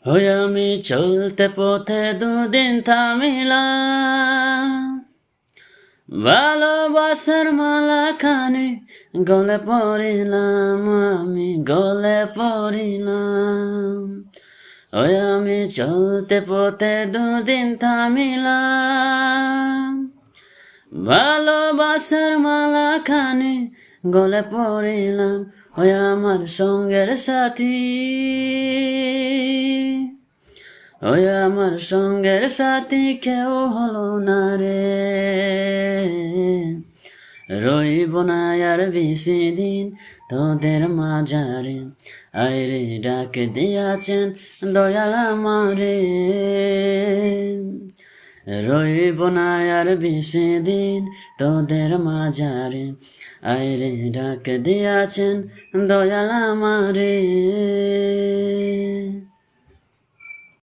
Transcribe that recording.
ওই আমি চলতে পথে দুদিন থামিলাম, ভালোবাসার মালা খানে গলে পড়িলাম, আমি গলে পড়িলাম। ওই আমি চলতে পথে দুদিন থামিলাম, ভালোবাসার মালা খানে গলে পড়িলাম। ওই আমার সঙ্গের সাথী, ওই আমার সঙ্গের সাথী কেউ হলো না রে। রইব না আর বেশি দিন তোদের মাঝারে, আইরে ডাক দিয়াছেন দয়াল আমারে। রইব না আর বেশি দিন তোদের মাঝারে, আইরে ডাক দিয়াছেন দয়াল আমারে।